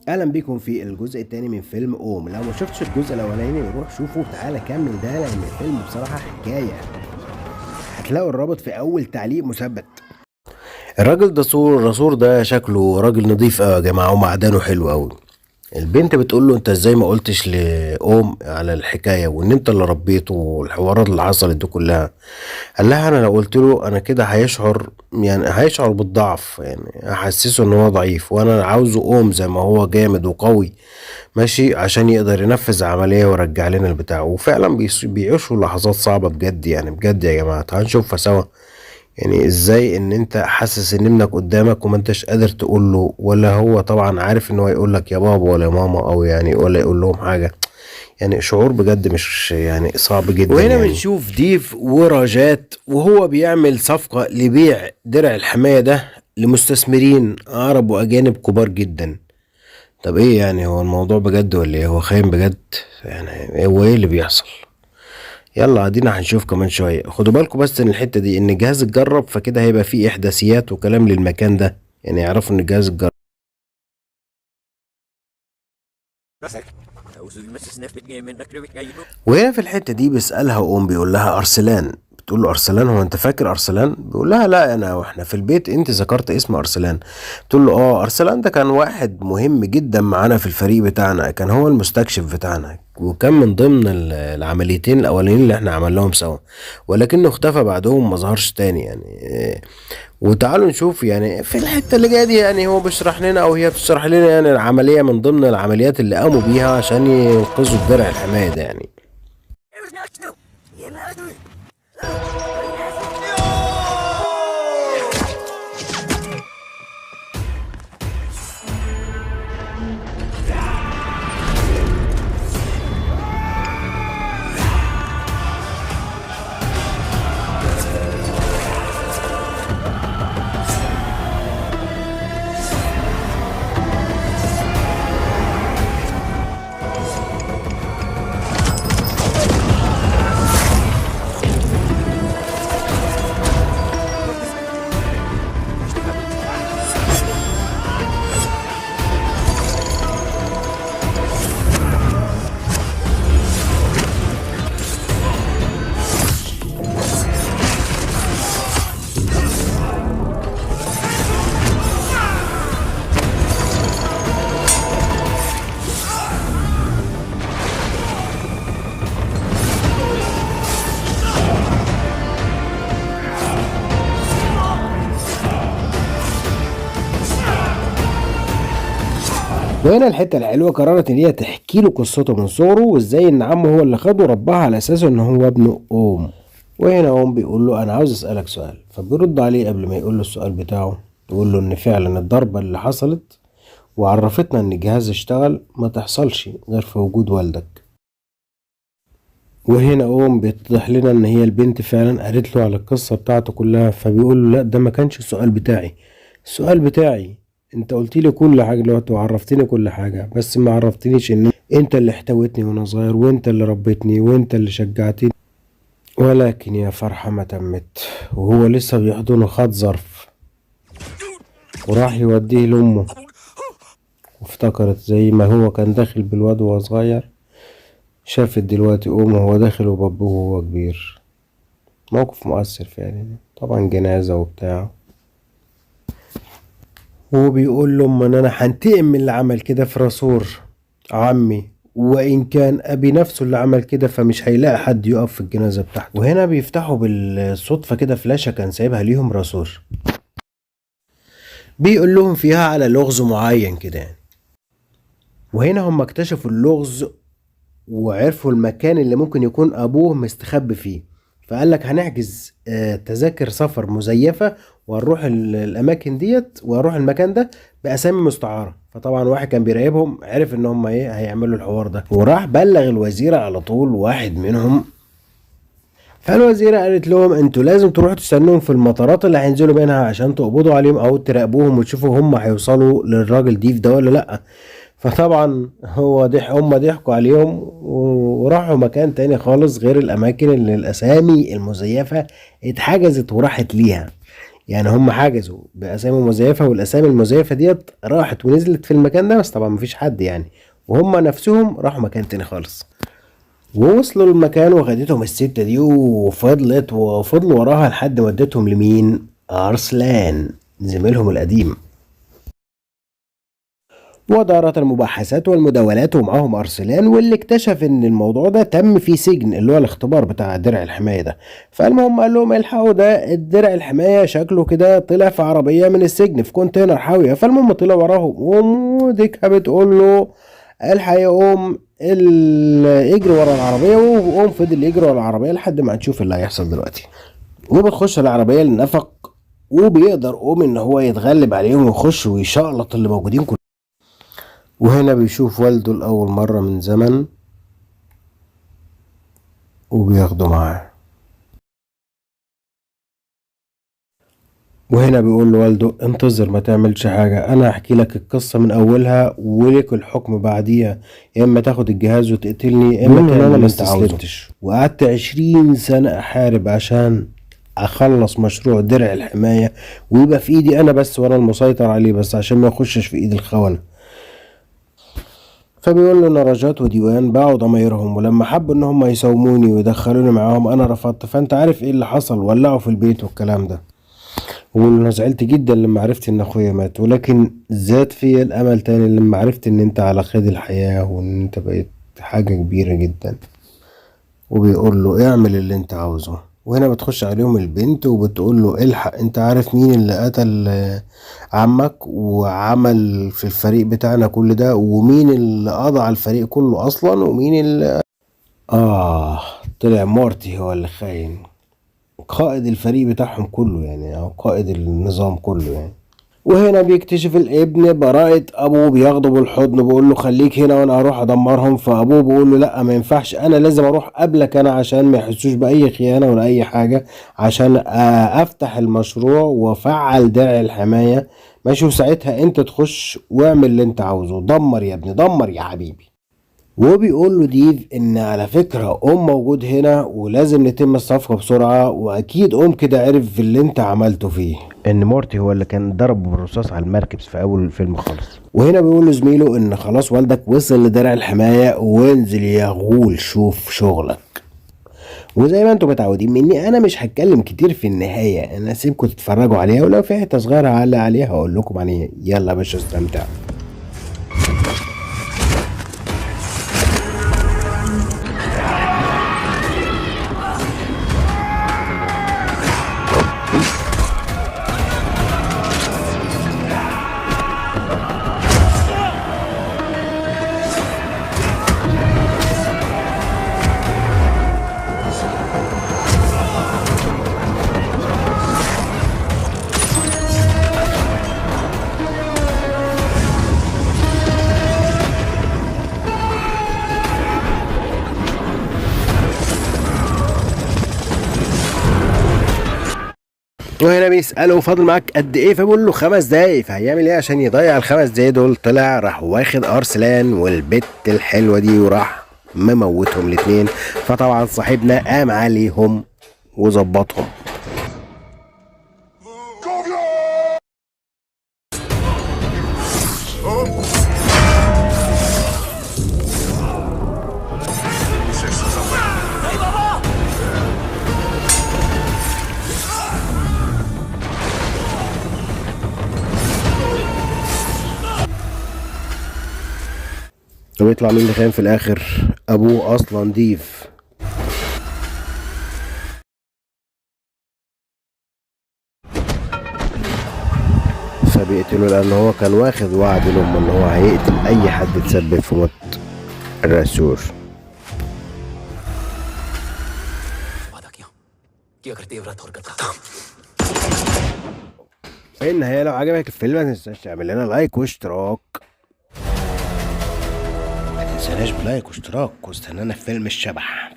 اهلا بيكم في الجزء الثاني من فيلم اوم. لو ما شفتش الجزء الاولاني روح شوفه وتعالى كمل ده، لان الفيلم بصراحه حكايه. هتلاقوا الرابط في اول تعليق مثبت. الراجل ده راسور ده شكله راجل نظيف قوي يا جماعه، ومعدنه حلو قوي. البنت بتقول له انت ازاي ما قلتش لأم على الحكايه، وان انت اللي ربيته والحوارات اللي حصلت دي كلها. قال لها انا لو قلت له انا كده هيشعر بالضعف، يعني احسسه ان هو ضعيف، وانا عاوزه ام زي ما هو جامد وقوي ماشي، عشان يقدر ينفذ عملية ويرجع لنا البتاع. وفعلا بيعيشوا لحظات صعبة بجد، يعني بجد يا جماعة تعالوا نشوفها سوا. يعني ازاي ان انت حاسس ان ابنك قدامك وما انتش قادر تقول له، ولا هو طبعا عارف ان هو يقول لك يا بابا ولا يا ماما، او يعني ولا يقول لهم حاجة. يعني شعور بجد مش يعني صعب جدا. وهنا يعني بنشوف ديف ورجات وهو بيعمل صفقة لبيع درع الحماية ده لمستثمرين عرب واجانب كبار جدا. طب ايه يعني، هو الموضوع بجد ولا ايه؟ هو خاين بجد؟ يعني هو ايه اللي بيحصل؟ يلا ادينا هنشوف كمان شوية. خدوا بالكم بس ان الحتة دي ان الجهاز اتجرب، فكده هيبقى فيه احداثيات وكلام للمكان ده، يعني يعرفوا ان الجهاز اتجرب. وهنا في الحتة دي بيسألها بيقول لها أرسلان. بتقول له أرسلان، هو أنت فاكر أرسلان؟ بيقول لها لا، أنا وإحنا في البيت أنت ذكرت اسم أرسلان. بتقول له أرسلان ده كان واحد مهم جدا معانا في الفريق بتاعنا، كان هو المستكشف بتاعنا، وكان من ضمن العمليتين الأولانيين اللي إحنا عملناهم سوا، ولكنه اختفى بعدهم ما ظهرش تاني يعني. وتعالوا نشوف يعني في الحتة اللي جاية دي، يعني هو بيشرح لنا او هي بتشرح لنا يعني العملية من ضمن العمليات اللي قاموا بيها عشان ينقذوا الدرع الحماية ده يعني. وهنا الحتة الحلوة قررت ان هي تحكي له قصته من صغره، وازاي ان عمه هو اللي خده ورباه على اساس ان هو ابنه وهنا بيقول له انا عاوز اسألك سؤال، فبيرد عليه قبل ما يقول له السؤال بتاعه. يقول له ان فعلا الضربة اللي حصلت وعرفتنا ان الجهاز اشتغل ما تحصلش غير في وجود والدك. وهنا بيتضح لنا ان هي البنت فعلا قالت له على القصة بتاعته كلها، فبيقول له لا ده ما كانش السؤال بتاعي. السؤال بتاعي انت قلت لي كل حاجة دلوقتي وعرفتني كل حاجة، بس ما عرفتنيش ان انت اللي احتويتني وانا صغير، وانت اللي ربيتني، وانت اللي شجعتني. ولكن يا فرحة ما تمت، وهو لسه بيحضنه خد ظرف وراح يوديه لأمه، وافتكرت زي ما هو كان داخل بالواد وهو صغير، شافت دلوقتي وهو داخل وبابوه وهو كبير. موقف مؤثر فعلا، طبعا جنازة وبتاع. هو بيقول له ان انا هنتقم من اللي عمل كده في راسور عمي، وان كان ابي نفسه اللي عمل كده فمش هيلاقي حد يقف في الجنازة بتاعته. وهنا بيفتحوا بالصدفة كده فلاشة كان سايبها ليهم راسور، بيقول لهم فيها على لغز معين كده يعني. وهنا هم اكتشفوا اللغز وعرفوا المكان اللي ممكن يكون ابوه مستخبي فيه، فقال لك هنحجز تذاكر سفر مزيفة، وهنروح الاماكن ديت وهنروح المكان ده باسامي مستعارة. فطبعا واحد كان بيراقبهم عرف ان هم ايه هيعملوا الحوار ده، وراح بلغ الوزيرة على طول. واحد منهم فالوزيرة قالت لهم انتوا لازم تروحوا تستنوهم في المطارات اللي هينزلوا منها عشان تقبضوا عليهم او تراقبوهم وتشوفوا هم هيوصلوا للراجل ديف ده ولا لا. فطبعا هم ضحكوا عليهم وراحوا مكان تاني خالص غير الاماكن اللي الاسامي المزيفة اتحجزت وراحت ليها. يعني هم حجزوا باسامي مزيفه، والاسامي المزيفه ديت راحت ونزلت في المكان ده، بس طبعا مفيش حد يعني، وهم نفسهم راحوا مكان تاني خالص. ووصلوا المكان وخدتهم الست دي وفضلوا وراها لحد ما ودتهم لمين؟ أرسلان زميلهم القديم. ودارت المباحثات والمداولات ومعاهم أرسلان، واللي اكتشف إن الموضوع ده تم في سجن، اللي هو الاختبار بتاع درع الحماية ده. فالمهم قال لهم الحقوا، ده الدرع الحماية شكله كده طلع في عربية من السجن في كونتينر حاوية. فالمهم طلع وراهم، وديكها بتقول له الحق يقوم يجري ورا العربية، وقوم فضل يجري ورا العربية لحد ما هنشوف اللي هيحصل دلوقتي. وبتخش العربية للنفق، وبيقدر قوم ان هو يتغلب عليهم ويخش ويشقلط اللي موجودين كلهم. وهنا بيشوف والده لأول مرة من زمن، وبياخده معاه. وهنا بيقول له والده انتظر ما تعملش حاجة، انا هحكي لك القصة من اولها وليك الحكم بعديها، يا اما تاخد الجهاز وتقتلني يا اما تعمل انا ما استسلمتش. وقعدت 20 سنة احارب عشان اخلص مشروع درع الحماية، ويبقى في ايدي انا بس وانا المسيطر عليه بس، عشان ما يخشش في ايد الخونة. فبيقول له نراجات وديوان باعوا ضمايرهم، ولما حبوا ان هم يساوموني ويدخلوني معاهم انا رفضت. فانت عارف ايه اللي حصل، ولعوا في البيت والكلام ده. وانا زعلت جدا لما عرفت ان اخويا مات، ولكن زاد فيا الامل تاني لما عرفت ان انت على قيد الحياة، وان انت بقيت حاجة كبيرة جدا. وبيقول له اعمل اللي انت عاوزه. وهنا بتخش عليهم البنت وبتقول له الحق، انت عارف مين اللي قتل عمك وعمل في الفريق بتاعنا كل ده، ومين اللي قضى على الفريق كله اصلا، ومين اللي طلع مورتي هو اللي خاين، قائد الفريق بتاعهم كله يعني، او قائد النظام كله يعني. وهنا بيكتشف الابن براءة ابوه، بياخده بالحضن بيقول له خليك هنا وانا هروح ادمرهم. فابوه بيقول له لا ما ينفعش، انا لازم اروح قبلك انا عشان ما يحسوش باي خيانة ولا اي حاجة، عشان افتح المشروع وافعل درع الحماية. ماشي، وساعتها انت تخش واعمل اللي انت عاوزه، دمر يا ابني دمر يا حبيبي. وبيقول له ديف ان على فكرة موجود هنا ولازم نتم الصفقة بسرعة، واكيد كده عرف في اللي انت عملته فيه، ان مورتي هو اللي كان ضربه بالرصاص على المركب في اول الفيلم خالص. وهنا بيقول لزميله ان خلاص والدك وصل لدرع الحماية، وانزل يا غول شوف شغلك. وزي ما انتم متعودين مني انا مش هتكلم كتير في النهاية، انا اسيبكم تتفرجوا عليها، ولو في حتة صغيرة هعلق عليها هقول لكم عليها. يلا يا باشا استمتعوا. وهنا بيسأله فاضل معاك قد ايه، فبيقول له 5 دقايق. فهيعمل ايه عشان يضيع ال5 دقايق دول؟ طلع راح واخد ارسلان والبت الحلوة دي وراح مموتهم الاتنين. فطبعا صاحبنا قام عليهم وظبطهم. ويطلع مين اللي خاين في الاخر؟ ابوه اصلا ديف. فبيقتله لان هو كان واخد وعد لامه ان هو هيقتل اي حد تسبب في موت الرسول. في النهاية لو عجبك الفيلم ما تنساش تعمل لنا لايك واشتراك، ما تنساناش بلايك واشتراك، واستنانا في فيلم الشبح.